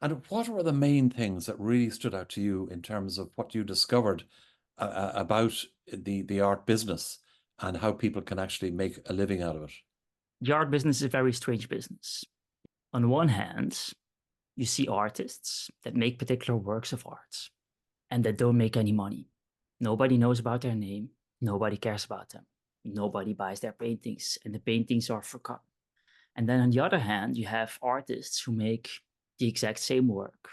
And what were the main things that really stood out to you in terms of what you discovered about the art business and how people can actually make a living out of it? The art business is a very strange business. On one hand, you see artists that make particular works of art and that don't make any money. Nobody knows about their name. Nobody cares about them. Nobody buys their paintings, and the paintings are forgotten. And then on the other hand, you have artists who make the exact same work.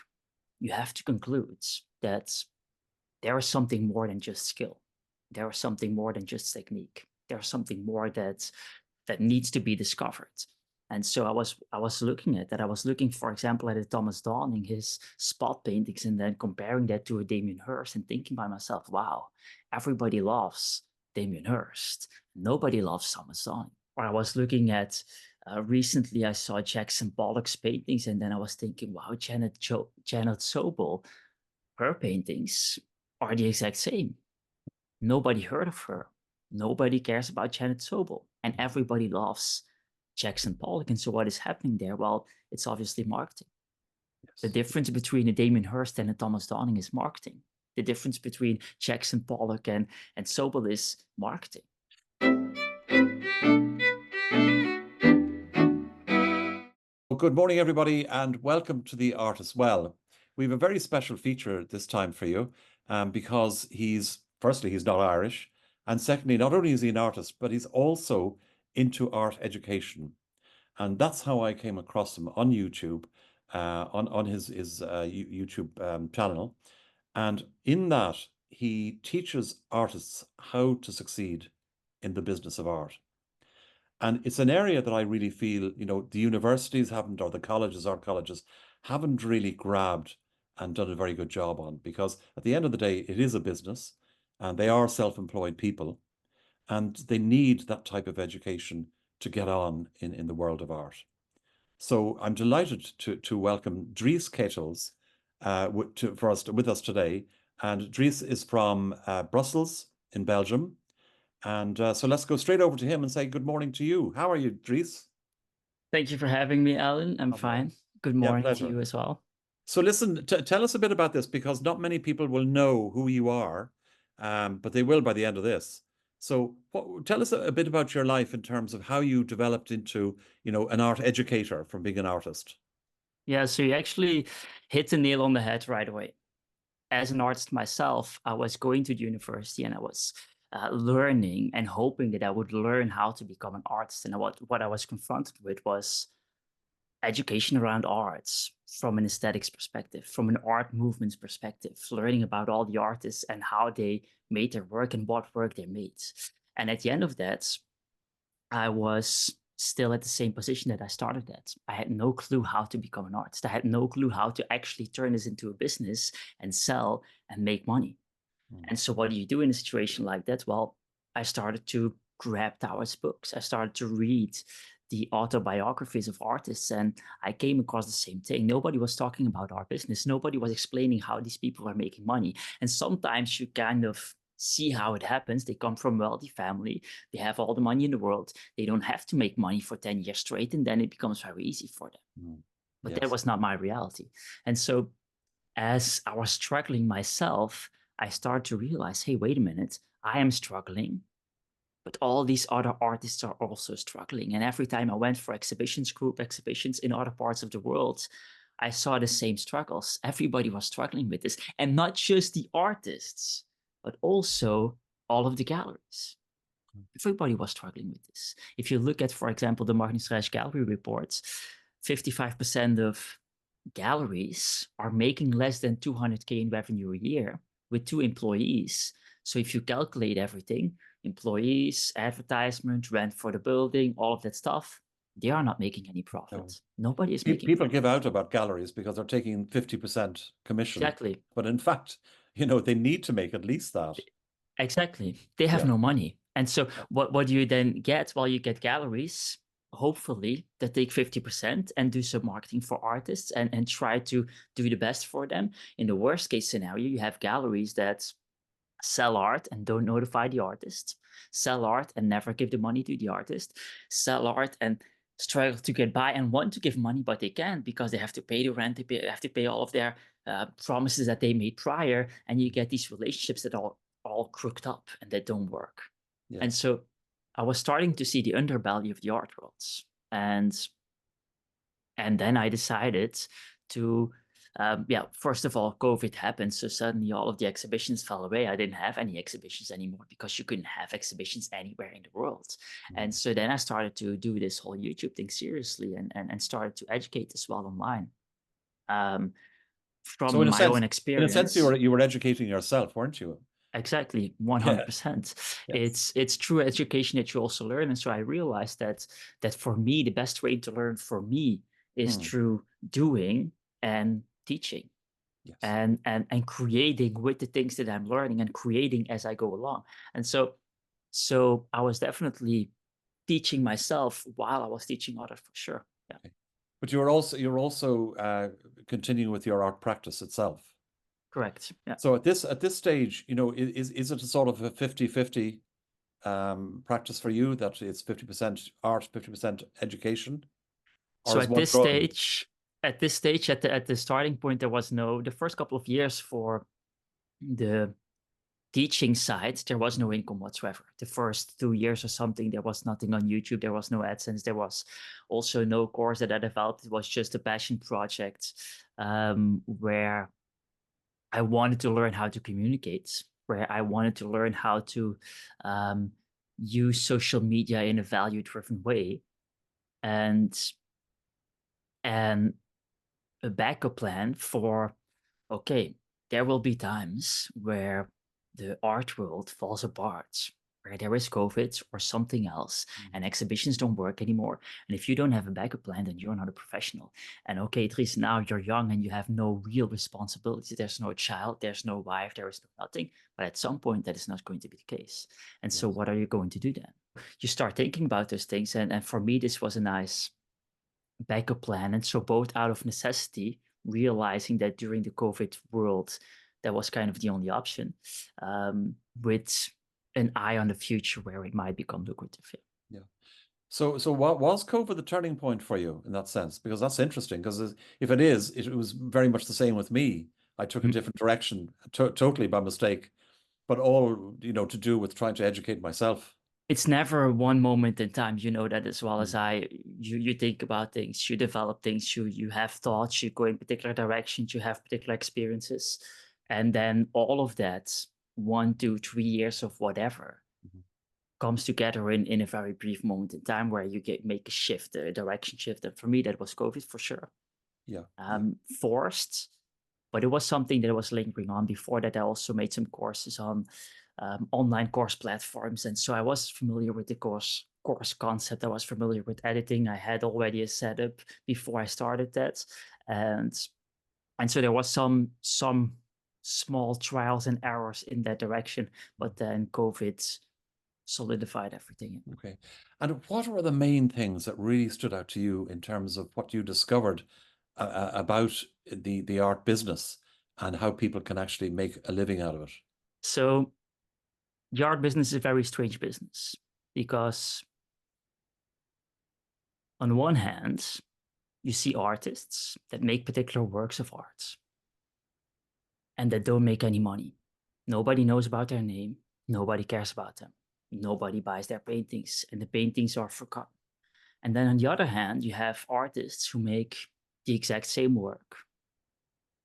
You have to conclude that there is something more than just skill. There is something more than just technique. There's something more that needs to be discovered. And so I was looking at that. I was looking, for example, at a Thomas Downing, his spot paintings, and then comparing that to a Damien Hirst and thinking by myself, wow, everybody loves Damien Hirst. Nobody loves Thomas Downing. Or I was looking at recently I saw Jackson Pollock's paintings, and then I was thinking, wow, Janet Sobel, her paintings are the exact same. Nobody heard of her. Nobody cares about Janet Sobel, and everybody loves Jackson Pollock. And so, what is happening there? Well, it's obviously marketing. The Yes. difference between a Damien Hirst and a Thomas Downing is marketing. The difference between Jackson Pollock and Sobel is marketing. Well, good morning, everybody, and welcome to The Art as Well. We have a very special feature this time for you because firstly, he's not Irish, and secondly, not only is he an artist, but he's also into art education. And that's how I came across him on YouTube, on his YouTube channel. And in that, he teaches artists how to succeed in the business of art. And it's an area that I really feel, the universities haven't, or the colleges, art colleges, haven't really grabbed and done a very good job on, because at the end of the day, it is a business and they are self-employed people and they need that type of education to get on in the world of art. So I'm delighted to welcome Dries Ketels with us today. And Dries is from Brussels in Belgium. And so let's go straight over to him and say good morning to you. How are you, Dries? Thank you for having me, Alan. I'm All right. fine. Good Yeah, morning to pleasure. you as well. So listen, tell us a bit about this because not many people will know who you are, but they will by the end of this. So tell us a bit about your life in terms of how you developed into, an art educator from being an artist. Yeah, so you actually hit the nail on the head right away. As an artist myself, I was going to the university and I was learning and hoping that I would learn how to become an artist. And what I was confronted with was education around arts from an aesthetics perspective, from an art movements perspective, learning about all the artists and how they made their work and what work they made. And at the end of that, I was still at the same position that I started at. I had no clue how to become an artist. I had no clue how to actually turn this into a business and sell and make money. Mm. And so, what do you do in a situation like that? Well, I started to grab towards books. I started to read the autobiographies of artists, and I came across the same thing. Nobody was talking about our business. Nobody was explaining how these people are making money. And sometimes you kind of see how it happens. They come from a wealthy family. They have all the money in the world. They don't have to make money for 10 years straight, and then it becomes very easy for them. Mm. But that Yes. was not my reality. And so as I was struggling myself, I started to realize, hey, wait a minute, I am struggling, but all these other artists are also struggling. And every time I went for group exhibitions in other parts of the world, I saw the same struggles. Everybody was struggling with this. And not just the artists, but also all of the galleries. Everybody was struggling with this. If you look at, for example, the Martin Strash Gallery reports, 55% of galleries are making less than 200K in revenue a year with 2 employees. So if you calculate everything, employees, advertisement, rent for the building, all of that stuff, they are not making any No. profit. Nobody is making People profit. give out about galleries because they're taking 50% commission. Exactly. But in fact, they need to make at least that. Exactly. They have Yeah. no money. And so what do you then get? Well, you get galleries, hopefully, that take 50% and do some marketing for artists and try to do the best for them. In the worst case scenario, you have galleries that sell art and don't notify the artist, sell art and never give the money to the artist, sell art and struggle to get by and want to give money, but they can't because they have to pay the rent, they have to pay all of their promises that they made prior, and you get these relationships that are all crooked up and that don't work. And Yes. so I was starting to see the underbelly of the art worlds, and then I decided to, yeah, first of all, COVID happened. So suddenly all of the exhibitions fell away. I didn't have any exhibitions anymore because you couldn't have exhibitions anywhere in the world. And Mm. so then I started to do this whole YouTube thing seriously and started to educate as well online, um, So from my own in a sense, experience. you were educating yourself, weren't you? Exactly, Yeah. 100%. Yes. It's true education that you also learn, and so I realized that for me, the best way to learn for me is Mm. through doing and teaching Yes. and creating with the things that I'm learning and creating as I go along. And so I was definitely teaching myself while I was teaching others for sure. Yeah, Okay. But you're also continuing with your art practice itself. correct. Yeah. So at this stage, is it a sort of a 50-50 practice for you that it's 50% art, 50% education, or So is one growing? at this stage, at the starting point, there was no the first couple of years for the teaching side, there was no income whatsoever. The first 2 years or something, there was nothing on YouTube. There was no AdSense. There was also no course that I developed. It was just a passion project, where I wanted to learn how to communicate, where I wanted to learn how to um, use social media in a value-driven way, and and a backup plan for, okay, there will be times where the art world falls apart, where there is COVID or something else, Mm. and exhibitions don't work anymore. And if you don't have a backup plan, then you're not a professional. And okay, Dries, now you're young and you have no real responsibility. There's no child, there's no wife, there is no nothing. But at some point, that is not going to be the case. And so, Yes. what are you going to do then? You start thinking about those things. And for me, this was a nice backup plan. And so both out of necessity, realizing that during the COVID world, that was kind of the only option, with an eye on the future where it might become lucrative. Yeah. Yeah. So what was COVID the turning point for you in that sense? Because that's interesting. Because if it is, it was very much the same with me. I took a Mm. different direction, totally by mistake, but all, to do with trying to educate myself. It's never one moment in time. You know that as well as Mm. I. You think about things, you develop things, you have thoughts, you go in particular directions, you have particular experiences, and then all of that 1, 2, 3 years of whatever Mhm. comes together in a very brief moment in time where you make a shift, a direction shift. And for me, that was COVID for sure. Yeah. Yeah. Forced, but it was something that was lingering on. Before that, I also made some courses on online course platforms, and so I was familiar with the course concept. I was familiar with editing. I had already a setup before I started that, and and so there was some small trials and errors in that direction. But then COVID solidified everything. Okay. And what were the main things that really stood out to you in terms of what you discovered about the art business and how people can actually make a living out of it? So the art business is a very strange business because on one hand, you see artists that make particular works of art and that don't make any money. Nobody knows about their name. Nobody cares about them. Nobody buys their paintings, and the paintings are forgotten. And then on the other hand, you have artists who make the exact same work,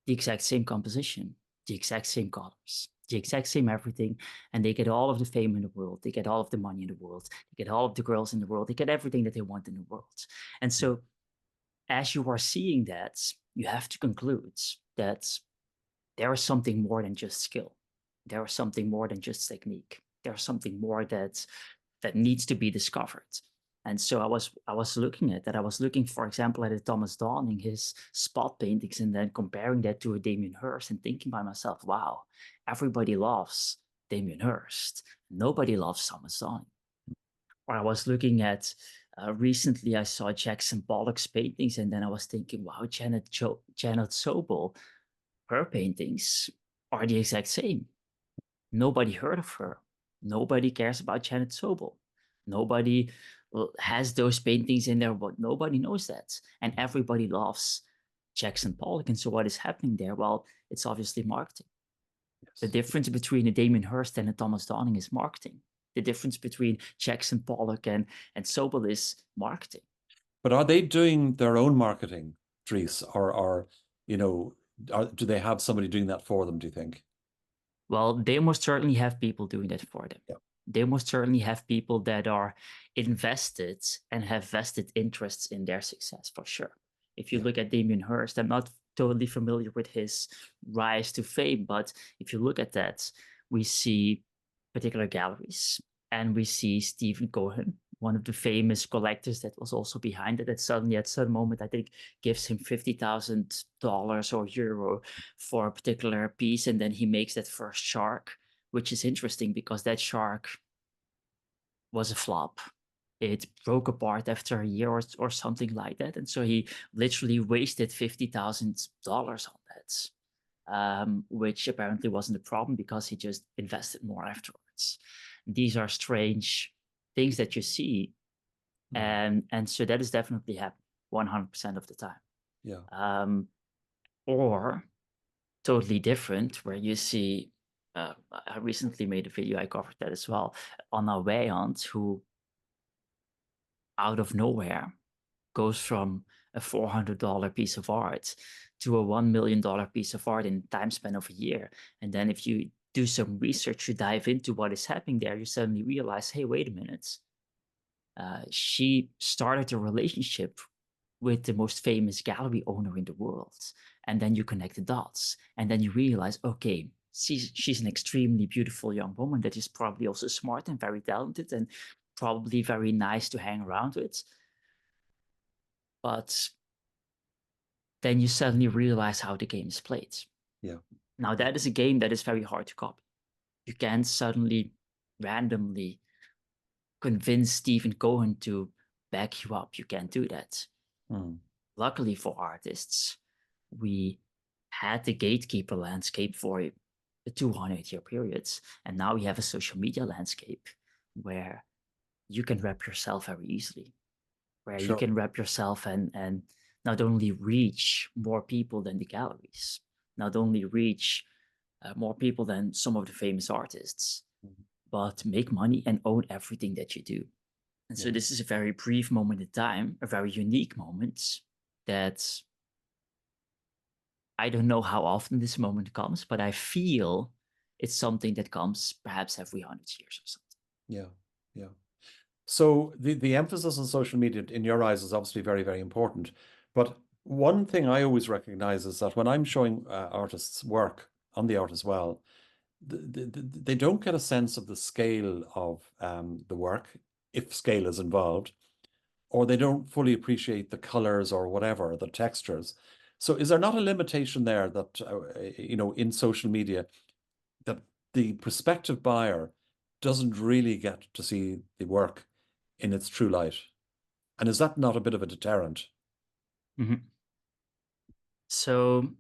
the exact same composition, the exact same colors, the exact same everything, and they get all of the fame in the world. They get all of the money in the world. They get all of the girls in the world. They get everything that they want in the world. And so, as you are seeing that, you have to conclude that there is something more than just skill. There is something more than just technique. There's something more that needs to be discovered. And so I was looking at that. I was looking, for example, at a Thomas Downing, his spot paintings, and then comparing that to a Damien Hirst and thinking by myself, wow, everybody loves Damien Hirst. Nobody loves Thomas Downing. Or I was looking at recently I saw Jackson Pollock's paintings, and then I was thinking, wow, Janet Sobel, her paintings are the exact same. Nobody heard of her. Nobody cares about Janet Sobel. Nobody has those paintings in there, but nobody knows that. And everybody loves Jackson Pollock. And so what is happening there? Well, it's obviously marketing. The Yes. difference between a Damien Hirst and a Thomas Downing is marketing. The difference between Jackson Pollock and Sobel is marketing. But are they doing their own marketing, Dries, or you know, do they have somebody doing that for them, do you think? Well, they most certainly have people doing that for them. Yeah. They most certainly have people that are invested and have vested interests in their success for sure. If you Yeah. look at Damien Hirst, I'm not totally familiar with his rise to fame, but if you look at that, we see particular galleries and we see Stephen Cohen, one of the famous collectors that was also behind it, that suddenly at some moment, I think, gives him $50,000 or euro for a particular piece, and then he makes that first shark, which is interesting because that shark was a flop. It broke apart after a year or something like that, and so he literally wasted $50,000 on that, which apparently wasn't a problem because he just invested more afterwards. These are strange things that you see, Mm. and so that is definitely happening 100% of the time. Yeah. Or totally different, where you see, I recently made a video, I covered that as well, on a Weyand who, out of nowhere, goes from a $400 piece of art to a $1 million piece of art in time span of a year. And then if you do some research, you dive into what is happening there, you suddenly realize, hey, wait a minute. She started a relationship with the most famous gallery owner in the world. And then you connect the dots. And then you realize, okay, she's an extremely beautiful young woman that is probably also smart and very talented and probably very nice to hang around with. But then you suddenly realize how the game is played. Yeah. Now, that is a game that is very hard to copy. You can't suddenly randomly convince Stephen Cohen to back you up. You can't do that. Mm. Luckily for artists, we had the gatekeeper landscape for the 200-year periods. And now we have a social media landscape where you can wrap yourself very easily, where you Sure. can wrap yourself and not only reach more people than the galleries, not only reach more people than some of the famous artists, Mhm. but make money and own everything that you do. And so Yeah. this is a very brief moment in time, a very unique moment that I don't know how often this moment comes, but I feel it's something that comes perhaps every 100 years or something. Yeah. Yeah. So the emphasis on social media in your eyes is obviously very, very important. But one thing I always recognize is that when I'm showing artists work on the art as well, they don't get a sense of the scale of the work, if scale is involved, or they don't fully appreciate the colors or whatever, the textures. So is there not a limitation there that, in social media, that the prospective buyer doesn't really get to see the work in its true light? And is that not a bit of a deterrent? Mhm. So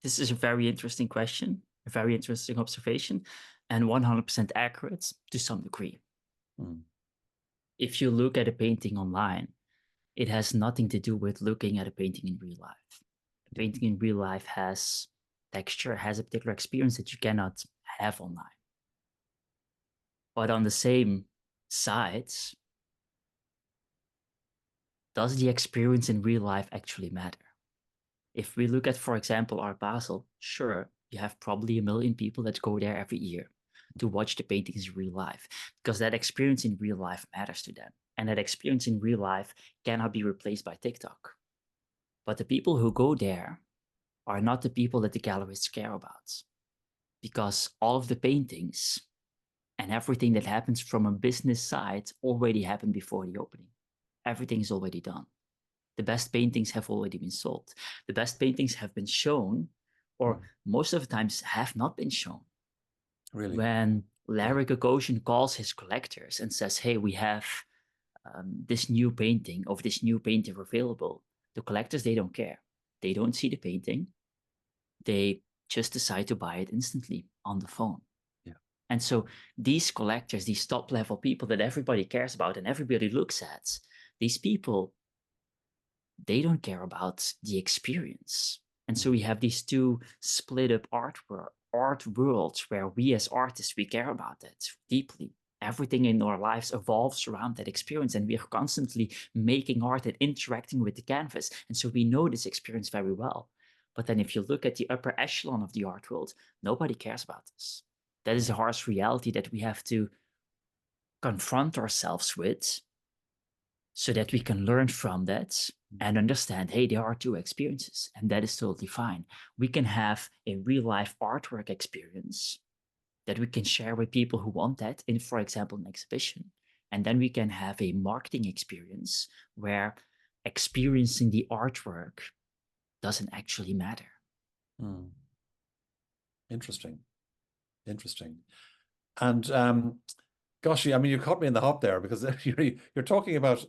this is a very interesting question, a very interesting observation, and 100% accurate to some degree. Mm. If you look at a painting online, it has nothing to do with looking at a painting in real life. A Yeah. painting in real life has texture, has a particular experience that you cannot have online. But on the same sides, does the experience in real life actually matter? If we look at, for example, Art Basel, sure, you have probably 1 million people that go there every year to watch the paintings in real life because that experience in real life matters to them. And that experience in real life cannot be replaced by TikTok. But the people who go there are not the people that the galleries care about because all of the paintings and everything that happens from a business side already happened before the opening. Everything is already done. The best paintings have already been sold. The best paintings have been shown, or Mm. most of the times have not been shown. Really? When Yeah. Larry Gagosian calls his collectors and says, hey, we have this new painting of this new painter available, the collectors, they don't care. They don't see the painting. They just decide to buy it instantly on the phone. Yeah. And so these collectors, these top level people that everybody cares about and everybody looks at, these people, they don't care about the experience. And so we have these two split up art worlds where we as artists, we care about that deeply. Everything in our lives evolves around that experience, and we are constantly making art and interacting with the canvas. And so we know this experience very well. But then if you look at the upper echelon of the art world, nobody cares about this. That is a harsh reality that we have to confront ourselves with so that we can learn from that and understand, hey, there are two experiences, and that is totally fine. We can have a real life artwork experience that we can share with people who want that in, for example, an exhibition. And then we can have a marketing experience where experiencing the artwork doesn't actually matter. Mm. Interesting. Interesting. And gosh, I mean, you caught me in the hop there because you're talking about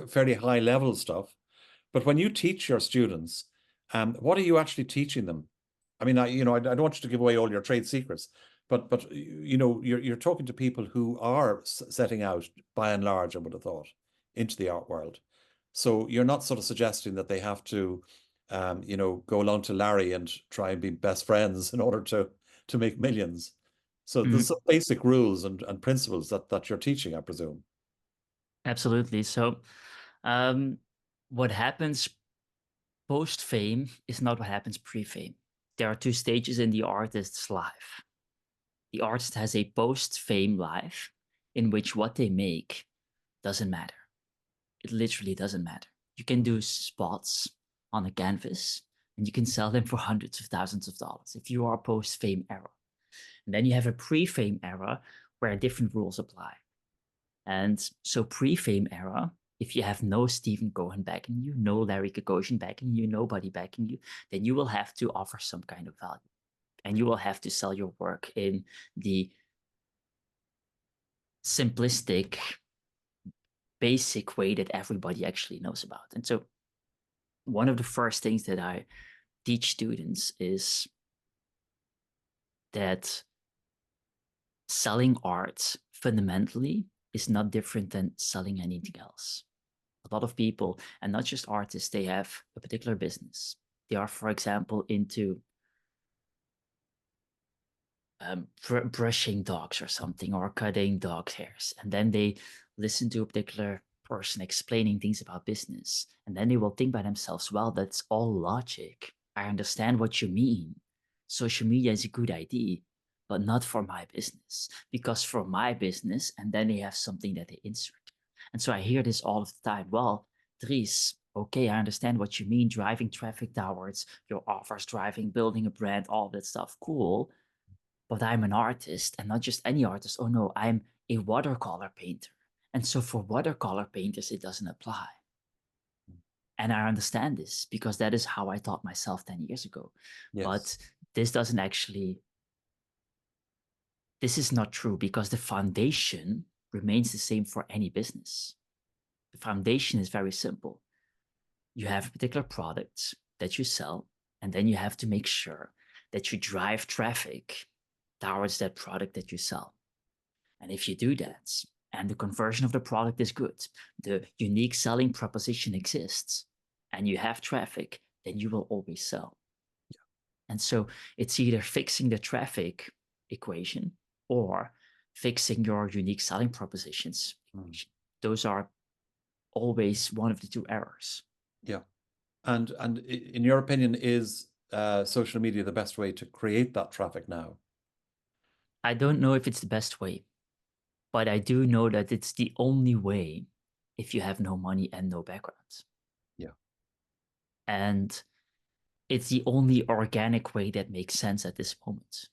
fairly high level stuff. But when you teach your students, what are you actually teaching them? I mean, I don't want you to give away all your trade secrets, but you're talking to people who are setting out, by and large, I would have thought, into the art world. So you're not sort of suggesting that they have to, go along to Larry and try and be best friends in order to make millions. So there's Mhm. some basic rules and principles that you're teaching, I presume. Absolutely. So, um, what happens post fame is not what happens pre fame. There are two stages in the artist's life. The artist has a post fame life in which what they make doesn't matter. It literally doesn't matter. You can do spots on a canvas and you can sell them for hundreds of thousands of dollars if you are post fame era. And then you have a pre fame era where different rules apply. And so pre-fame era, if you have no Stephen Cohen backing you, no Larry Gagosian backing you, nobody backing you, then you will have to offer some kind of value. And you will have to sell your work in the simplistic, basic way that everybody actually knows about. And so one of the first things that I teach students is that selling art fundamentally is not different than selling anything else. A lot of people, and not just artists, they have a particular business. They are, for example, into brushing dogs or something, or cutting dog hairs. And then they listen to a particular person explaining things about business. And then they will think by themselves, well, that's all logic. I understand what you mean. Social media is a good idea, but not for my business. Because for my business, and then they have something that they insert. And so I hear this all of the time. Well, Dries, okay, I understand what you mean, driving traffic towards your offers, driving, building a brand, all that stuff. Cool. But I'm an artist and not just any artist. Oh no, I'm a watercolor painter. And so for watercolor painters, it doesn't apply. And I understand this because that is how I taught myself 10 years ago. Yes. But this doesn't actually, this is not true because the foundation remains the same for any business. The foundation is very simple. You have a particular product that you sell, and then you have to make sure that you drive traffic towards that product that you sell. And if you do that, and the conversion of the product is good, the unique selling proposition exists, and you have traffic, then you will always sell. And so it's either fixing the traffic equation or fixing your unique selling propositions Mm. equation. Those are always one of the two errors. Yeah. And in your opinion, is social media the best way to create that traffic now? I don't know if it's the best way, but I do know that it's the only way if you have no money and no background. Yeah. And it's the only organic way that makes sense at this moment.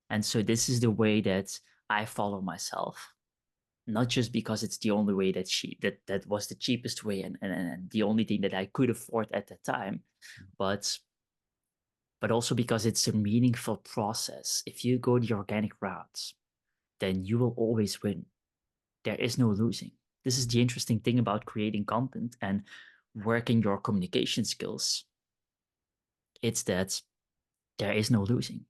And so this is the way that I follow myself, not just because it's the only way that that was the cheapest way and the only thing that I could afford at the time, but also because it's a meaningful process. If you go the organic route, then you will always win. There is no losing. This is the interesting thing about creating content and working your communication skills. It's that there is no losing.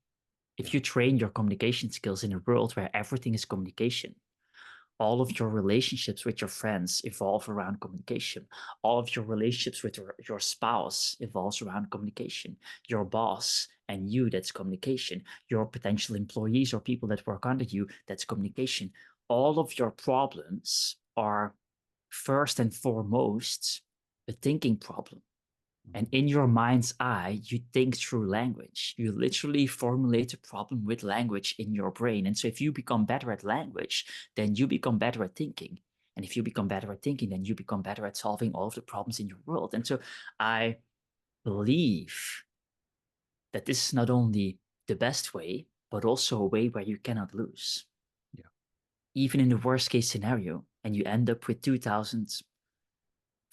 If you train your communication skills in a world where everything is communication, all of your relationships with your friends evolve around communication. All of your relationships with your spouse evolves around communication. Your boss and you, that's communication. Your potential employees or people that work under you, that's communication. All of your problems are first and foremost a thinking problem. And in your mind's eye, you think through language. You literally formulate a problem with language in your brain. And so if you become better at language, then you become better at thinking. And if you become better at thinking, then you become better at solving all of the problems in your world. And so I believe that this is not only the best way, but also a way where you cannot lose. Yeah. Even in the worst case scenario, and you end up with 2,000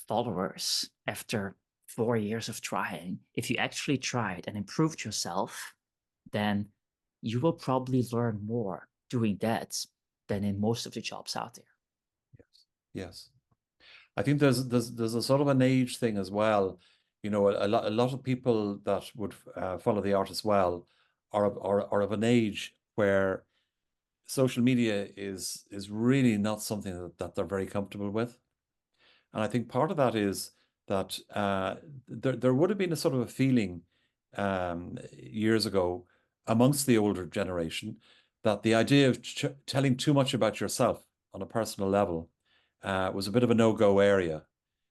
followers after 4 years of trying, if you actually tried and improved yourself, then you will probably learn more doing that than in most of the jobs out there. Yes. Yes. I think there's a sort of an age thing as well. You know, a lot of people that would follow the art as well are of an age where social media is really not something that they're very comfortable with. And I think part of that is that there would have been a sort of a feeling years ago amongst the older generation that the idea of telling too much about yourself on a personal level was a bit of a no-go area,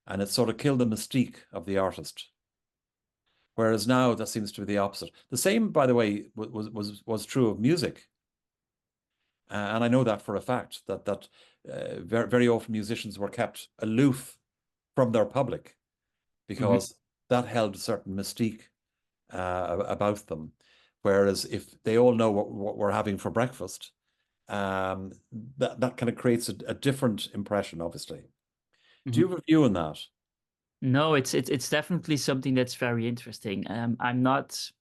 and it sort of killed the mystique of the artist. Whereas now that seems to be the opposite. The same, by the way, was true of music, and I know that for a fact that very often musicians were kept aloof from their public Mm-hmm. because that held a certain mystique about them. Whereas if they all know what we're having for breakfast, um, that kind of creates a different impression, obviously. Do Mm-hmm. you have a view on that? No, it's definitely something that's very interesting. I'm not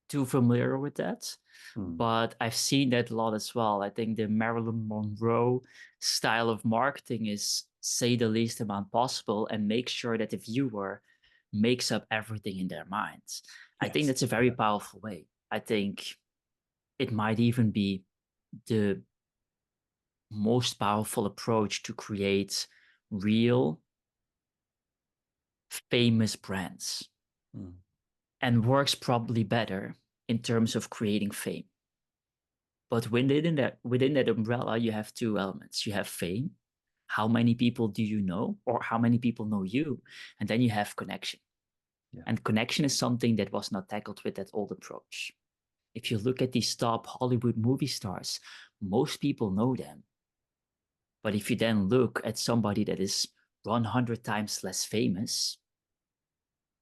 too familiar with that, Hmm. but I've seen that a lot as well. I think the Marilyn Monroe style of marketing is say the least amount possible and make sure that the viewer makes up everything in their minds. I think Yes. that's a very Yeah. powerful way. I think it might even be the most powerful approach to create real famous brands Hmm. and works probably better in terms of creating fame. But within that umbrella, you have two elements. You have fame. How many people do you know, or how many people know you? And then you have connection. Yeah. And connection is something that was not tackled with that old approach. If you look at these top Hollywood movie stars, most people know them. But if you then look at somebody that is 100 times less famous,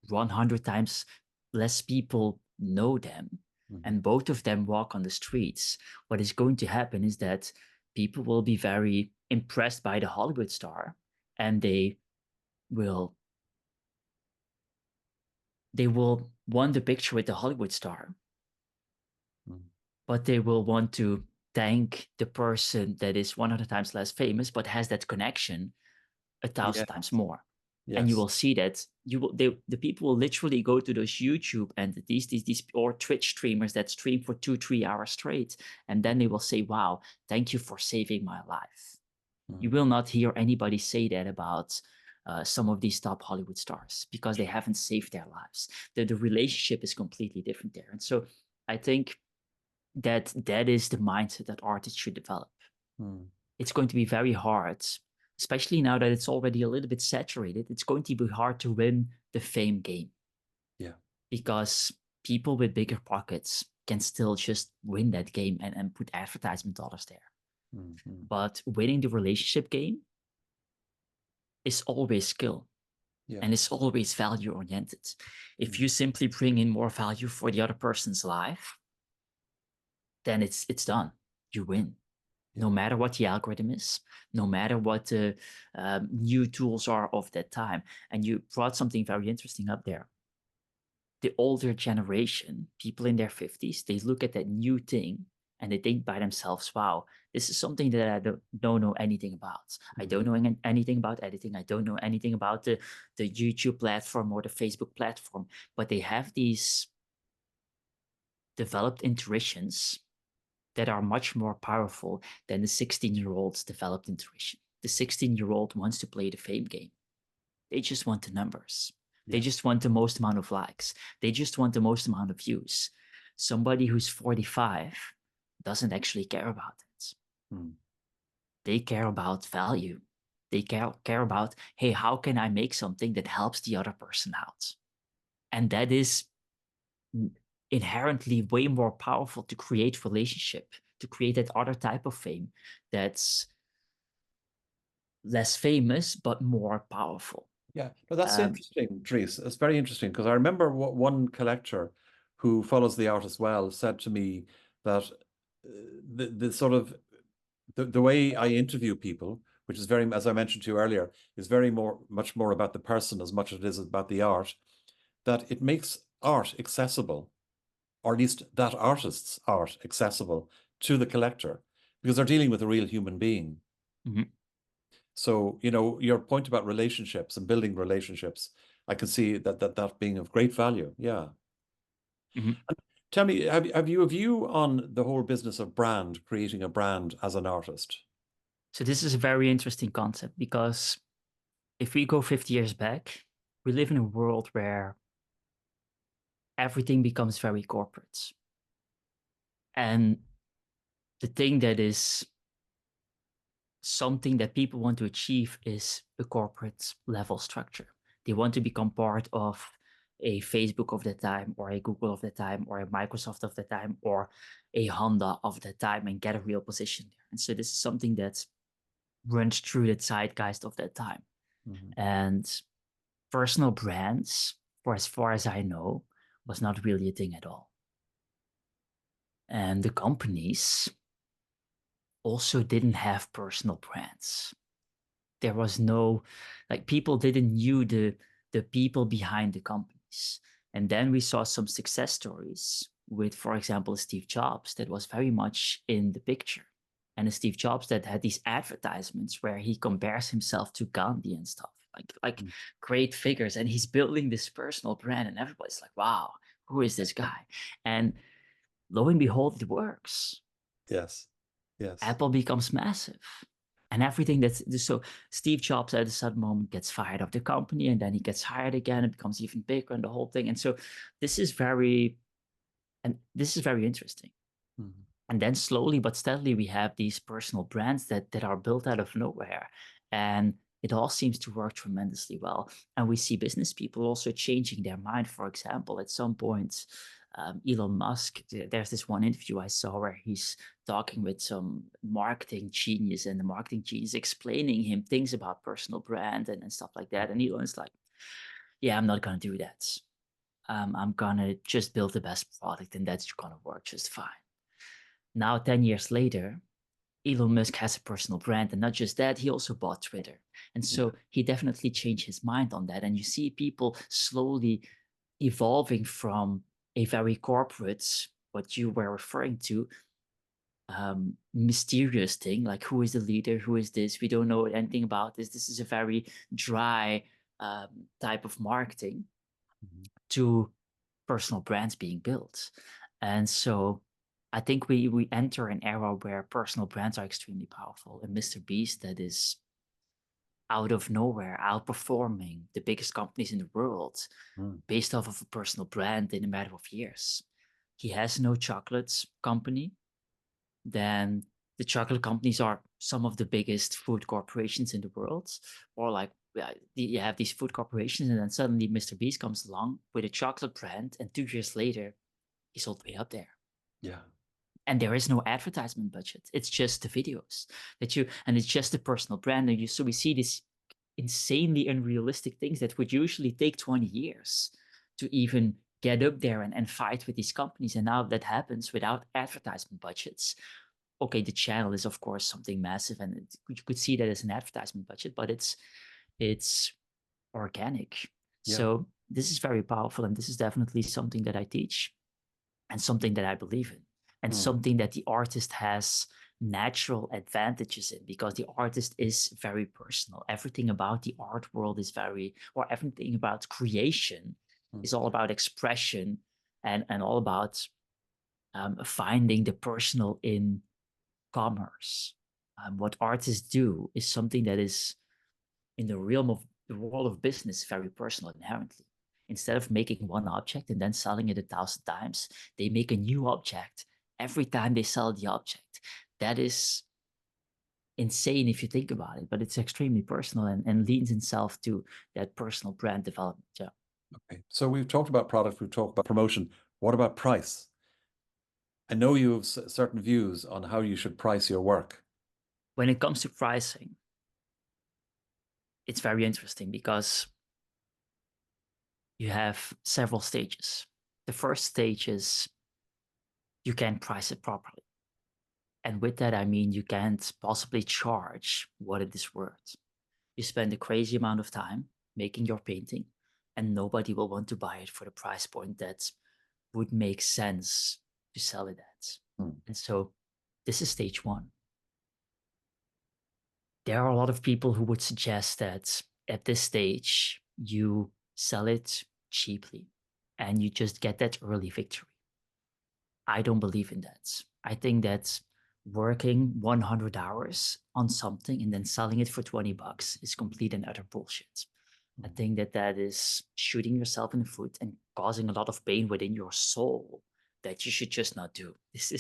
100 times less people know them, Mhm. and both of them walk on the streets, what is going to happen is that people will be very impressed by the Hollywood star, and will they will want a picture with the Hollywood star, Mhm. but they will want to thank the person that is 100 times less famous but has that connection a thousand Yeah. times more. And you Yes. will see that the people will literally go to those YouTube and these or Twitch streamers that stream for 2-3 hours straight, and then they will say, "Wow, thank you for saving my life." You Mhm. will not hear anybody say that about some of these top Hollywood stars because they haven't saved their lives. The relationship is completely different there, and so I think that is the mindset that artists should develop. Mhm. It's going to be very hard, especially now that it's already a little bit saturated. It's going to be hard to win the fame game Yeah. because people with bigger pockets can still just win that game and put advertisement dollars there. Mhm. But winning the relationship game is always skill Yeah. and it's always value oriented. If Mhm. you simply bring in more value for the other person's life, then it's done. You Yeah. win. Yeah. No matter what the algorithm is, no matter what the new tools are of that time. And you brought something very interesting up there. The older generation, people in their 50s, they look at that new thing and they think by themselves, wow, this is something that I don't know anything about. I Mhm. don't know anything about editing. I don't know anything about the YouTube platform or the Facebook platform. But they have these developed intuitions that are much more powerful than the 16-year-old's developed intuition. The 16-year-old wants to play the fame game. They just want the numbers. They Yes. just want the most amount of likes. They just want the most amount of views. Somebody who's 45 doesn't actually care about it. Mm. They care about value. They care about, hey, how can I make something that helps the other person out? And that is inherently way more powerful to create relationship, to create that other type of fame that's less famous but more powerful. Yeah, no, that's Um, interesting, Dries. It's very interesting because I remember one collector who follows the art as well said to me that the sort of the way I interview people, which is very, as I mentioned to you earlier, is very much more about the person as much as it is about the art, that it makes art accessible, or at least that artist's art accessible to the collector, because they're dealing with a real human being. mhm, So, your point about relationships and building relationships, I can see that being of great value. Yeah. mhm. Tell me, have you a view on the whole business of brand, creating a brand as an artist? So this is a very interesting concept because if we go 50 years back, we live in a world where everything becomes very corporate. And the thing that is something that people want to achieve is a corporate level structure. They want to become part of a Facebook of the time, or a Google of the time, or a Microsoft of the time, or a Honda of the time, and get a real position there. And so this is something that runs through the zeitgeist of that time. Mhm. And personal brands, for as far as I know, was not really a thing at all. And the companies also didn't have personal brands. There was no, like, people didn't knew the people behind the companies. And then we saw some success stories with, for example, Steve Jobs that was very much in the picture. And a Steve Jobs that had these advertisements where he compares himself to Gandhi and stuff, like Mm. great figures. And he's building this personal brand, and everybody's like, wow, who is this guy? And lo and behold, it works. Yes. Yes. Apple becomes massive. And everything that's so Steve Jobs at a sudden moment gets fired of the company, and then he gets hired again and becomes even bigger and the whole thing. And so this is very this is very interesting. Mhm. And then slowly but steadily we have these personal brands that are built out of nowhere. And it all seems to work tremendously well. And we see business people also changing their mind. For example, at some point, Elon Musk, there's this one interview I saw where he's talking with some marketing genius, and the marketing genius explaining him things about personal brand and stuff like that. And Elon's like, yeah, I'm not going to do that. I'm going to just build the best product, and that's going to work just fine. Now, 10 years later, Elon Musk has a personal brand. And not just that, he also bought Twitter. And Yeah. so he definitely changed his mind on that. And you see people slowly evolving from a very corporate, what you were referring to, mysterious thing, like who is the leader, who is this, we don't know anything about this. This is a very dry type of marketing, Mhm. to personal brands being built. And so I think we enter an era where personal brands are extremely powerful. And Mr. Beast, that is out of nowhere outperforming the biggest companies in the world Mm. based off of a personal brand in a matter of years. He has no chocolate company. Then the chocolate companies are some of the biggest food corporations in the world. Or like, you have these food corporations, and then suddenly Mr. Beast comes along with a chocolate brand, and 2 years later, he's all the way up there. Yeah. And there is no advertisement budget. It's just the videos and it's just the personal brand. So we see this insanely unrealistic things that would usually take 20 years to even get up there and fight with these companies. And now that happens without advertisement budgets. Okay, the channel is of course something massive, and you could see that as an advertisement budget, but it's organic. Yeah. So this is very powerful, and this is definitely something that I teach, and something that I believe in, and Mm. something that the artist has natural advantages in, because the artist is very personal. Everything about the art world is or everything about creation Mm. is all about expression, and all about finding the personal in commerce. What artists do is something that is in the realm of the world of business very personal inherently. Instead of making one object and then selling it 1,000 times, they make a new object every time they sell the object. That is insane if you think about it, but it's extremely personal and leans itself to that personal brand development. Yeah. Okay. So we've talked about product, we've talked about promotion. What about price? I know you have certain views on how you should price your work. When it comes to pricing, it's very interesting because you have several stages. The first stage is you can't price it properly. And with that, I mean you can't possibly charge what it is worth. You spend a crazy amount of time making your painting, and nobody will want to buy it for the price point that would make sense to sell it at. Hmm. And so this is stage one. There are a lot of people who would suggest that at this stage, you sell it cheaply and you just get that early victory. I don't believe in that. I think that working 100 hours on something and then selling it for 20 bucks is complete and utter bullshit. I think that that is shooting yourself in the foot and causing a lot of pain within your soul that you should just not do. This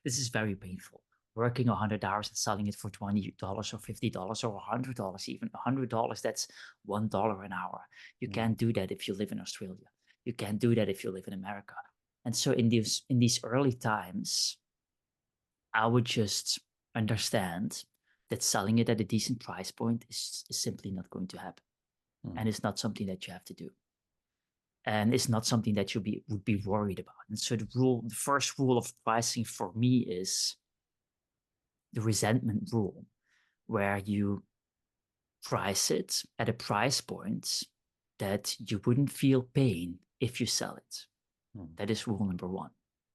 is very painful. Working 100 hours and selling it for $20 or $50 or $100 even. $100, that's $1 an hour. You can't do that if you live in Australia. You can't do that if you live in America. And so in these early times, I would just understand that selling it at a decent price point is simply not going to happen. And it's not something that you have to do. And it's not something that would be worried about. And so the first rule of pricing for me is the resentment rule, where you price it at a price point that you wouldn't feel pain if you sell it. That is rule number one.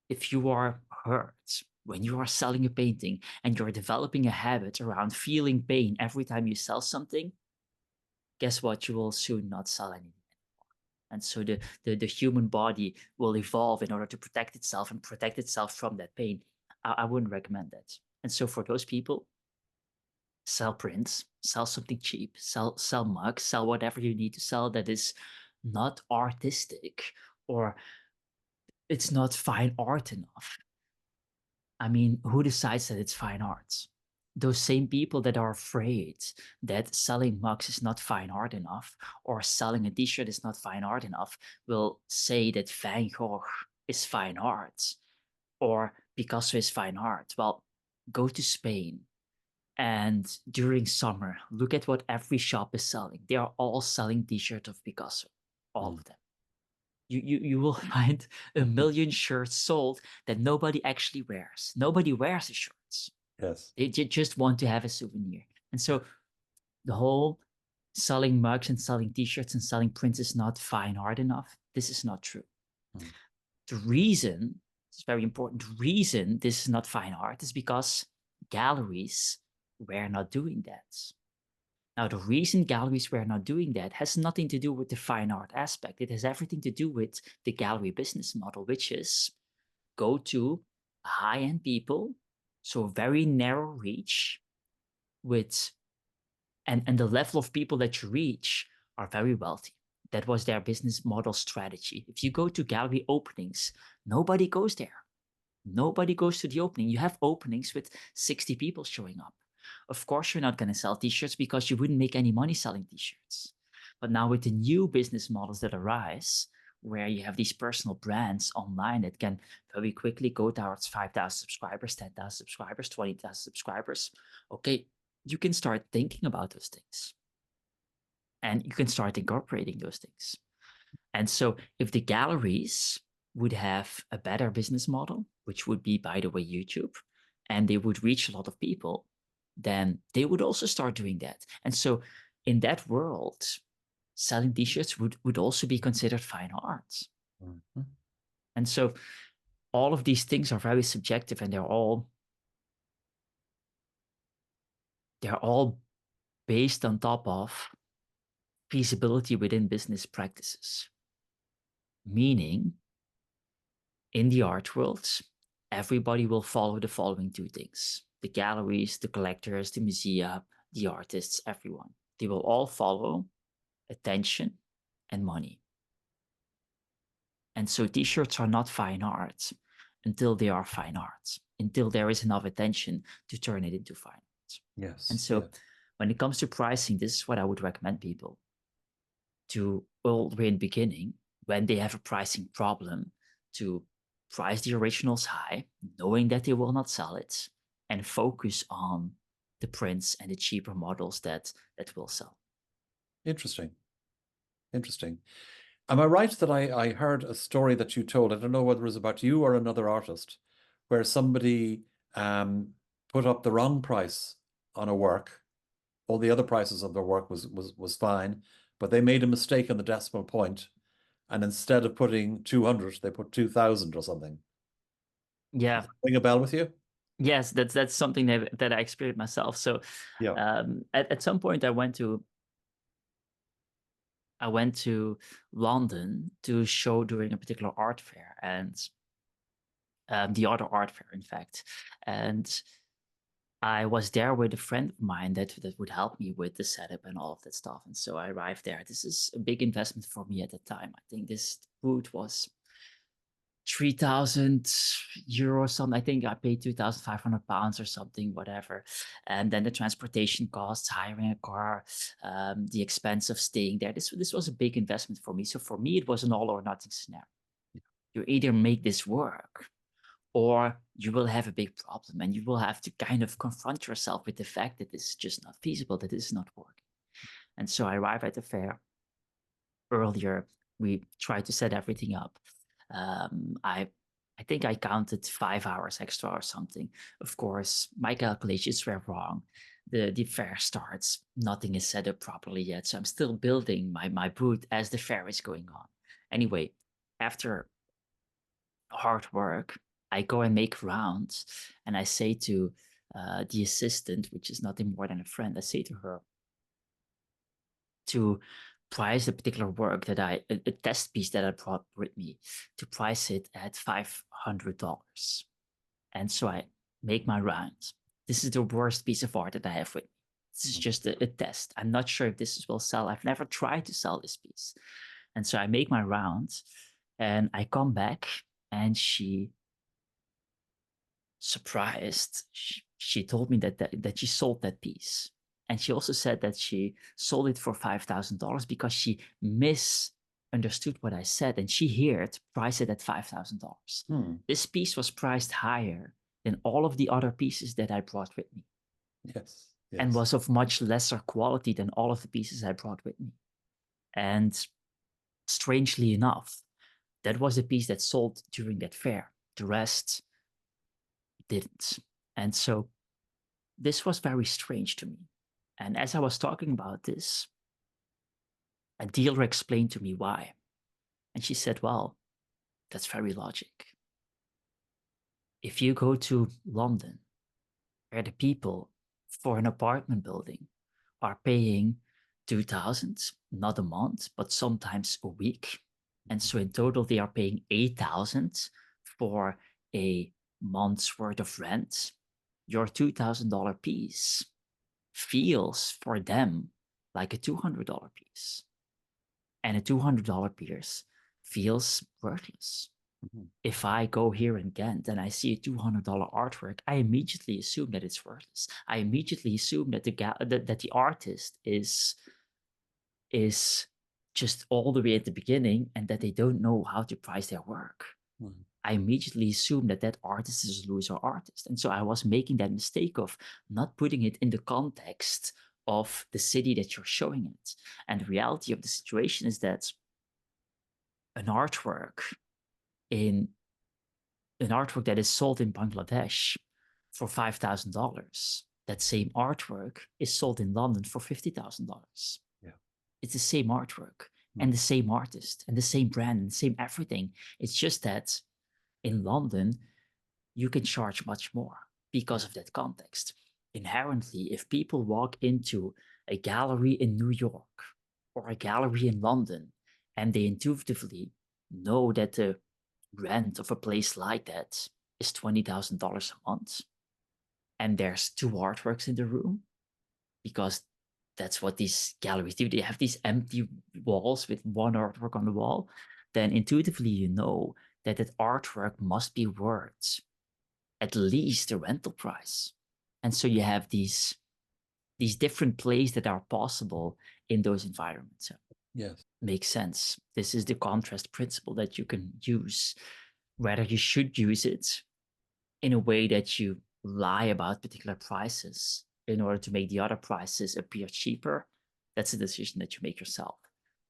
If you are hurt when you are selling a painting and you're developing a habit around feeling pain every time you sell something, guess what? You will soon not sell anything. And so the human body will evolve in order to protect itself and protect itself from that pain. I wouldn't recommend that. And so for those people, sell prints, sell something cheap, sell mugs, sell whatever you need to sell that is not artistic or it's not fine art enough. I mean, who decides that it's fine art? Those same people that are afraid that selling mugs is not fine art enough or selling a t-shirt is not fine art enough will say that Van Gogh is fine art or Picasso is fine art. Well, go to Spain and during summer, look at what every shop is selling. They are all selling t-shirts of Picasso, all of them. You will find a million shirts sold that nobody actually wears. Nobody wears the shirts. Yes. They just want to have a souvenir. And so the whole selling mugs and selling t-shirts and selling prints is not fine art enough. This is not true. The reason, it's very important, the reason this is not fine art is because galleries were not doing that. Now, the reason galleries were not doing that has nothing to do with the fine art aspect. It has everything to do with the gallery business model, which is go to high-end people, so very narrow reach with, and the level of people that you reach are very wealthy. That was their business model strategy. If you go to gallery openings, nobody goes there. Nobody goes to the opening. You have openings with 60 people showing up. Of course, you're not going to sell t-shirts because you wouldn't make any money selling t-shirts. But now with the new business models that arise, where you have these personal brands online that can very quickly go towards 5,000 subscribers, 10,000 subscribers, 20,000 subscribers, okay, you can start thinking about those things. And you can start incorporating those things. And so if the galleries would have a better business model, which would be, by the way, YouTube, and they would reach a lot of people, then they would also start doing that. And so in that world, selling t-shirts would also be considered fine art. And so all of these things are very subjective and they're all based on top of feasibility within business practices. Meaning, in the art world, everybody will follow the following two things: the galleries, the collectors, the musea, the artists, everyone. They will all follow attention and money. And so t-shirts are not fine art until they are fine art, until there is enough attention to turn it into fine art. And Yes. so Yeah. when it comes to pricing, this is what I would recommend people to all the way in the beginning, when they have a pricing problem, to price the originals high, knowing that they will not sell it, and focus on the prints and the cheaper models that will sell. Interesting. Interesting. Am I right that I heard a story that you told? I don't know whether it was about you or another artist, where somebody put up the wrong price on a work. All the other prices of their work was fine, but they made a mistake on the decimal point, and instead of putting 200, they put 2,000 or something. Does Yeah. that ring a bell with you? Yes, that's something that I experienced myself. So Yeah. at some point I went to London to show during a particular art fair, and the other art fair, in fact. And I was there with a friend of mine that would help me with the setup and all of that stuff. And so I arrived there. This is a big investment for me at the time. I think this booth was 3,000 euros, something. I think I paid 2,500 pounds or something, whatever. And then the transportation costs, hiring a car, the expense of staying there. This was a big investment for me. So for me, it was an all or nothing scenario. You either make this work, or you will have a big problem, and you will have to kind of confront yourself with the fact that this is just not feasible, that this is not working. And so I arrived at the fair earlier. We tried to set everything up. I think I counted 5 hours extra or something. Of course, my calculations were wrong. The fair starts, nothing is set up properly yet, so I'm still building my booth as the fair is going on. Anyway, after hard work, I go and make rounds, and I say to the assistant, which is nothing more than a friend, I say to her to price a particular work that a test piece that I brought with me, to price it at $500. And so I make my rounds. This is the worst piece of art that I have with me. This is just a test. I'm not sure if this will sell. I've never tried to sell this piece. And so I make my rounds, and I come back, and she, surprised, she told me that she sold that piece. And she also said that she sold it for $5,000 because she misunderstood what I said, and she heard price it at $5,000. Hmm. This piece was priced higher than all of the other pieces that I brought with me, Yes. and Yes. was of much lesser quality than all of the pieces I brought with me. And strangely enough, that was the piece that sold during that fair. The rest didn't. And so this was very strange to me. And as I was talking about this, a dealer explained to me why. And she said, well, that's very logic. If you go to London, where the people for an apartment building are paying 2,000, not a month, but sometimes a week. And so in total, they are paying 8,000 for a month's worth of rent. Your $2,000 piece feels for them like a $200 piece. And a $200 piece feels worthless. Mhm. If I go here in Ghent and I see a $200 artwork, I immediately assume that it's worthless. I immediately assume that the artist is just all the way at the beginning, and that they don't know how to price their work. Mhm. I immediately assume that artist is a loser artist. And so I was making that mistake of not putting it in the context of the city that you're showing it. And the reality of the situation is that an artwork in an artwork that is sold in Bangladesh for $5,000, that same artwork is sold in London for $50,000. Yeah. It's the same artwork and Mhm. the same artist and the same brand and the same everything. It's just that in London, you can charge much more because Yeah. of that context. Inherently, if people walk into a gallery in New York or a gallery in London, and they intuitively know that the rent of a place like that is $20,000 a month, and there's 2 artworks in the room, because that's what these galleries do. They have these empty walls with 1 artwork on the wall. Then intuitively, you know that that artwork must be worth at least the rental price. And so you have these different plays that are possible in those environments. Yes. Makes sense. This is the contrast principle that you can use, whether you should use it in a way that you lie about particular prices in order to make the other prices appear cheaper. That's a decision that you make yourself.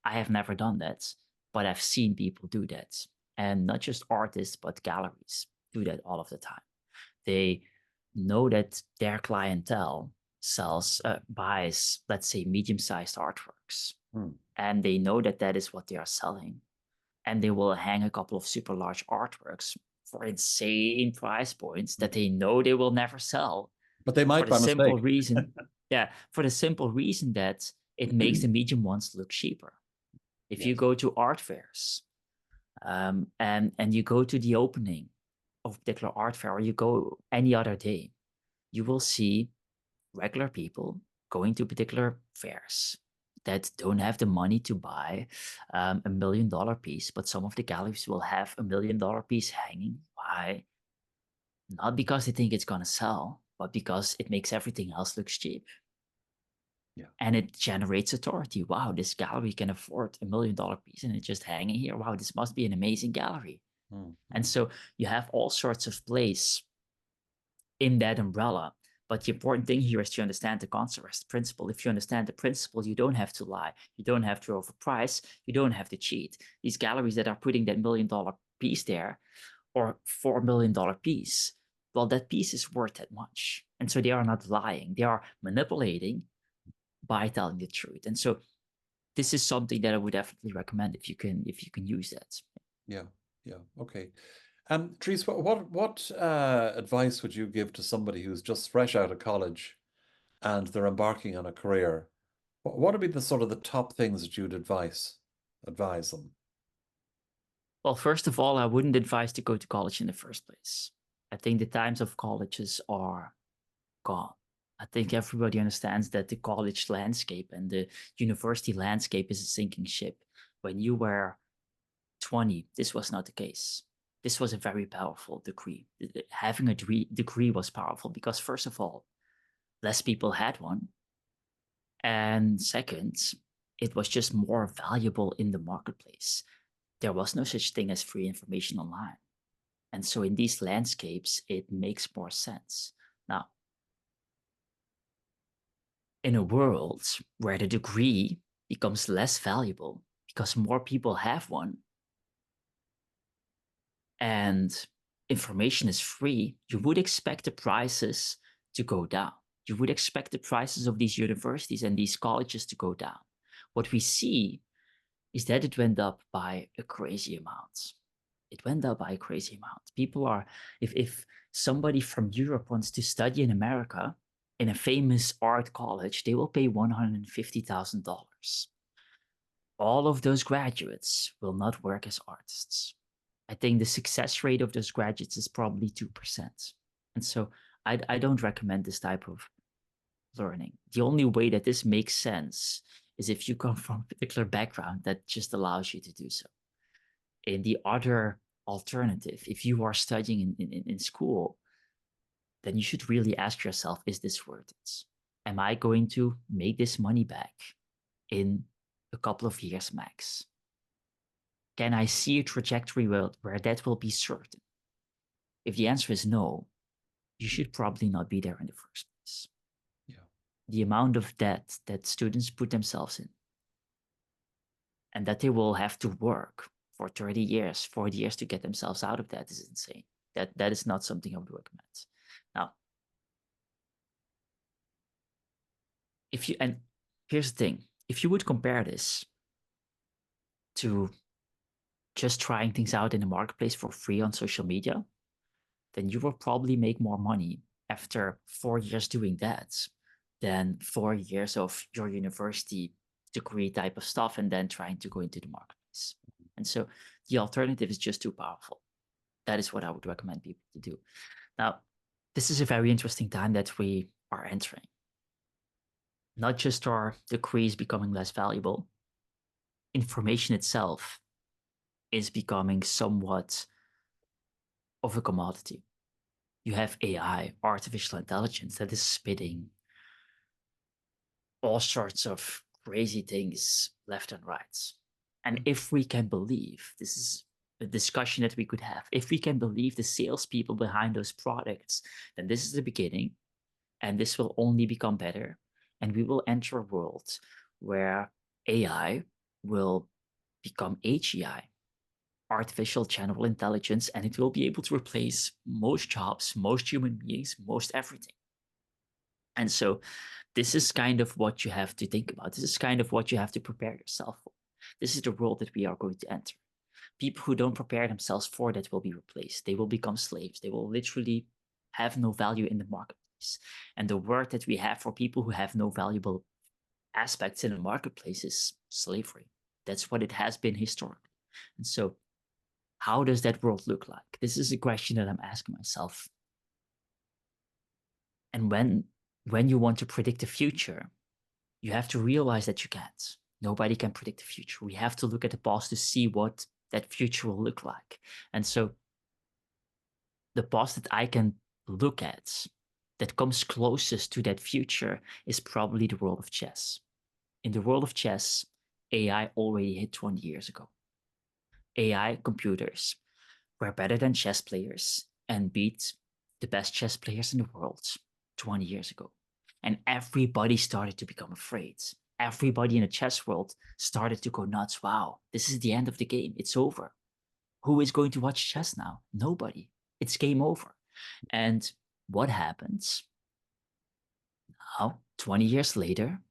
I have never done that, but I've seen people do that. And not just artists, but galleries do that all of the time. They know that their clientele buys, let's say, medium-sized artworks, and they know that that is what they are selling, and they will hang a couple of super large artworks for insane price points that they know they will never sell, But they for might the by mistake. simple reason, yeah, for the simple reason that it makes the medium ones look cheaper. If you Yes. go to art fairs, and you go to the opening of a particular art fair, or you go any other day, you will see regular people going to particular fairs that don't have the money to buy $1 million piece, but some of the galleries will have $1 million piece hanging. Why? Not because they think it's gonna sell, but because it makes everything else look cheap. Yeah. And it generates authority. Wow, this gallery can afford $1 million piece and it's just hanging here. Wow, this must be an amazing gallery. And so you have all sorts of plays in that umbrella. But the important thing here is to understand the contrast principle. If you understand the principle, you don't have to lie. You don't have to overprice. You don't have to cheat. These galleries that are putting that $1 million piece there, or $4 million piece, well, that piece is worth that much. And so they are not lying. They are manipulating by telling the truth. And so this is something that I would definitely recommend if you can use that. Yeah. Yeah. Okay. Dries, what advice would you give to somebody who's just fresh out of college and they're embarking on a career? What would be the sort of the top things that you'd advise them? Well, first of all, I wouldn't advise to go to college in the first place. I think the times of colleges are gone. I think everybody understands that the college landscape and the university landscape is a sinking ship. When you were 20, this was not the case. This was a very powerful degree. Having a degree was powerful because, first of all, less people had one. And second, it was just more valuable in the marketplace. There was no such thing as free information online. And so in these landscapes, it makes more sense. Now, in a world where the degree becomes less valuable because more people have one and information is free, you would expect the prices to go down. You would expect the prices of these universities and these colleges to go down. What we see is that it went up by a crazy amount. It went up by a crazy amount. People are, if somebody from Europe wants to study in America in a famous art college, they will pay $150,000. All of those graduates will not work as artists. I think the success rate of those graduates is probably 2%. And so I don't recommend this type of learning. The only way that this makes sense is if you come from a particular background that just allows you to do so. In the other alternative, if you are studying in school, then you should really ask yourself, is this worth it? Am I going to make this money back in a couple of years max? Can I see a trajectory where that will be certain? If the answer is no, you should probably not be there in the first place. Yeah. The amount of debt that students put themselves in and that they will have to work for 30 years, 40 years to get themselves out of that is insane. That is not something I would recommend. Now, and here's the thing, if you would compare this to just trying things out in the marketplace for free on social media, then you will probably make more money after 4 years doing that than 4 years of your university degree type of stuff and then trying to go into the marketplace. And so the alternative is just too powerful. That is what I would recommend people to do. Now, this is a very interesting time that we are entering. Not just are degrees becoming less valuable, information itself is becoming somewhat of a commodity. You have AI, artificial intelligence, that is spitting all sorts of crazy things left and right. And if we can believe, this is a discussion that we could have, if we can believe the salespeople behind those products, then this is the beginning, and this will only become better. And we will enter a world where AI will become AGI, artificial general intelligence, and it will be able to replace most jobs, most human beings, most everything. And so this is kind of what you have to think about. This is kind of what you have to prepare yourself for. This is the world that we are going to enter. People who don't prepare themselves for that will be replaced. They will become slaves. They will literally have no value in the marketplace. And the word that we have for people who have no valuable aspects in the marketplace is slavery. That's what it has been historically. And so, how does that world look like? This is a question that I'm asking myself. And when you want to predict the future, you have to realize that you can't. Nobody can predict the future. We have to look at the past to see what that future will look like. And so the past that I can look at that comes closest to that future is probably the world of chess. In the world of chess, AI already hit 20 years ago. AI computers were better than chess players and beat the best chess players in the world 20 years ago. And everybody started to become afraid. Everybody in the chess world started to go nuts. Wow, this is the end of the game. It's over. Who is going to watch chess now? Nobody. It's game over. And what happens? Now, 20 years later,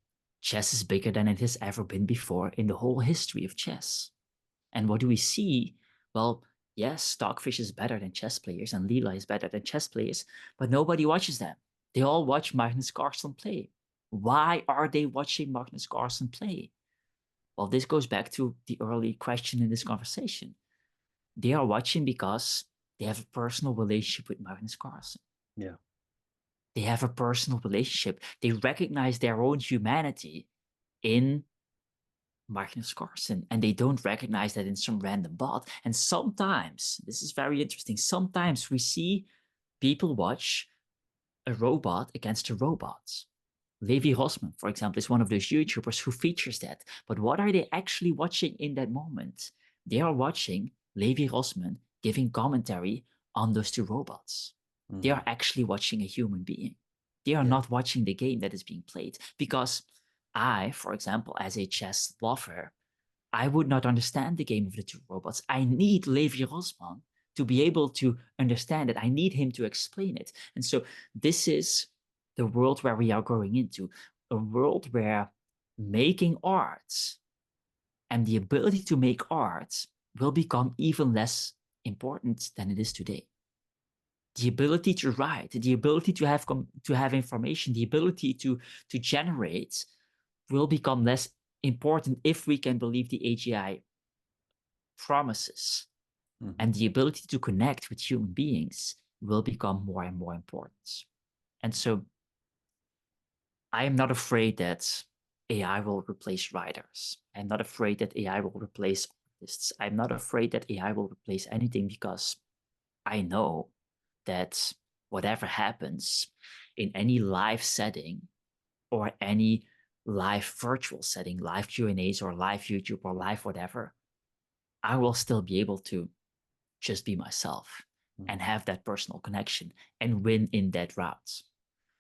chess is bigger than it has ever been before in the whole history of chess. And what do we see? Well, yes, Stockfish is better than chess players and Leela is better than chess players, but nobody watches them. They all watch Magnus Carlsen play. Why are they watching Magnus Carlsen play? Well, this goes back to the early question in this conversation. They are watching because they have a personal relationship with Magnus Carlsen. Yeah. They have a personal relationship. They recognize their own humanity in Magnus Carlsen, and they don't recognize that in some random bot. And sometimes, this is very interesting, sometimes we see people watch a robot against a robot. Levi Rosman, for example, is one of those YouTubers who features that. But what are they actually watching in that moment? They are watching Levi Rosman giving commentary on those two robots. They are actually watching a human being. They are Yeah. not watching the game that is being played. Because I, for example, as a chess lover, I would not understand the game of the two robots. I need Levi Rosman to be able to understand it. I need him to explain it. And so this is the world where we are going into, a world where making art and the ability to make art will become even less important than it is today. The ability to write, the ability to have information, the ability to generate will become less important if we can believe the AGI promises. And the ability to connect with human beings will become more and more important. And so I am not afraid that AI will replace writers. I'm not afraid that AI will replace artists. I'm not afraid that AI will replace anything because I know that whatever happens in any live setting or any live virtual setting, live Q&As or live YouTube or live whatever, I will still be able to just be myself and have that personal connection and win in that route.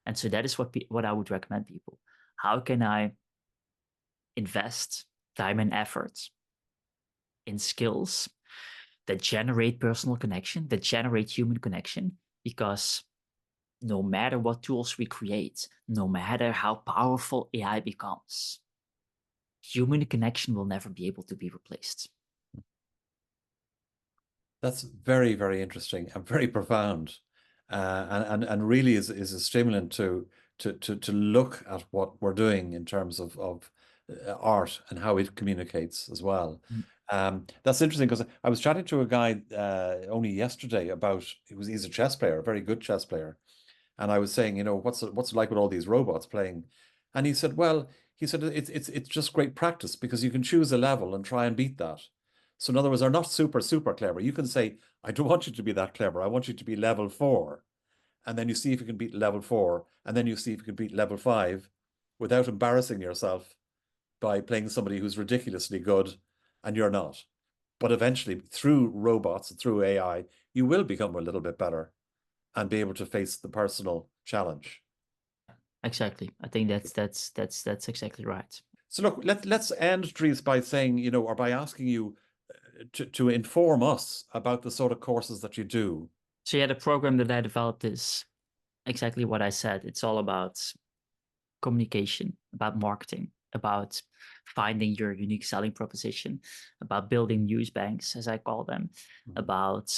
And so that is what I would recommend people. How can I invest time and effort in skills that generate personal connection, that generate human connection? Because no matter what tools we create, no matter how powerful AI becomes, human connection will never be able to be replaced. That's very, very interesting and very profound, and really is a stimulant to look at what we're doing in terms of art and how it communicates as well. That's interesting because I was chatting to a guy only yesterday about he's a chess player, a very good chess player, and I was saying, what's it like with all these robots playing? And he said, well, he said it's just great practice because you can choose a level and try and beat that. So in other words, they're not super clever. You can say, I don't want you to be that clever. I want you to be level 4. And then you see if you can beat level 4, and then you see if you can beat level 5 without embarrassing yourself by playing somebody who's ridiculously good and you're not. But eventually, through robots and through AI, you will become a little bit better and be able to face the personal challenge. Exactly. I think that's exactly right. So look, let's end, Dries, by saying, or by asking you to inform us about the sort of courses that you do. So yeah, the program that I developed is exactly what I said. It's all about communication, about marketing, about finding your unique selling proposition, about building news banks, as I call them, about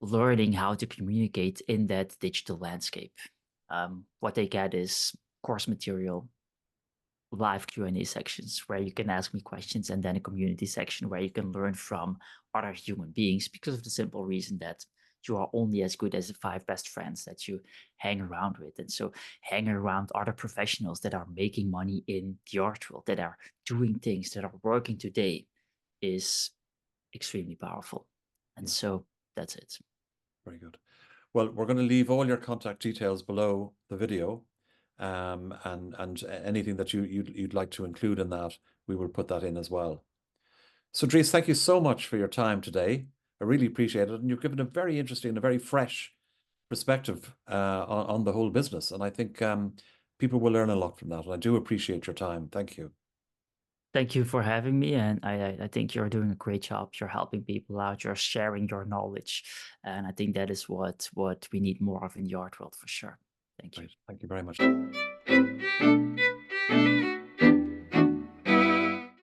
learning how to communicate in that digital landscape. What they get is course material, live Q&A sections where you can ask me questions, and then a community section where you can learn from other human beings, because of the simple reason that you are only as good as the 5 best friends that you hang around with. And so hanging around other professionals that are making money in the art world, that are doing things, that are working today, is extremely powerful. And Yeah, so that's it. very good. Well, we're going to leave all your contact details below the video, and anything that you'd like to include in that, we will put that in as well. So, Dries, thank you so much for your time today. I really appreciate it, and you've given a very interesting and a very fresh perspective on the whole business, and I think people will learn a lot from that. And I do appreciate your time. Thank you. Thank you for having me, and I think you're doing a great job. You're helping people out. You're sharing your knowledge, and I think that is what we need more of in the art world for sure. Thank you. Great. Thank you very much.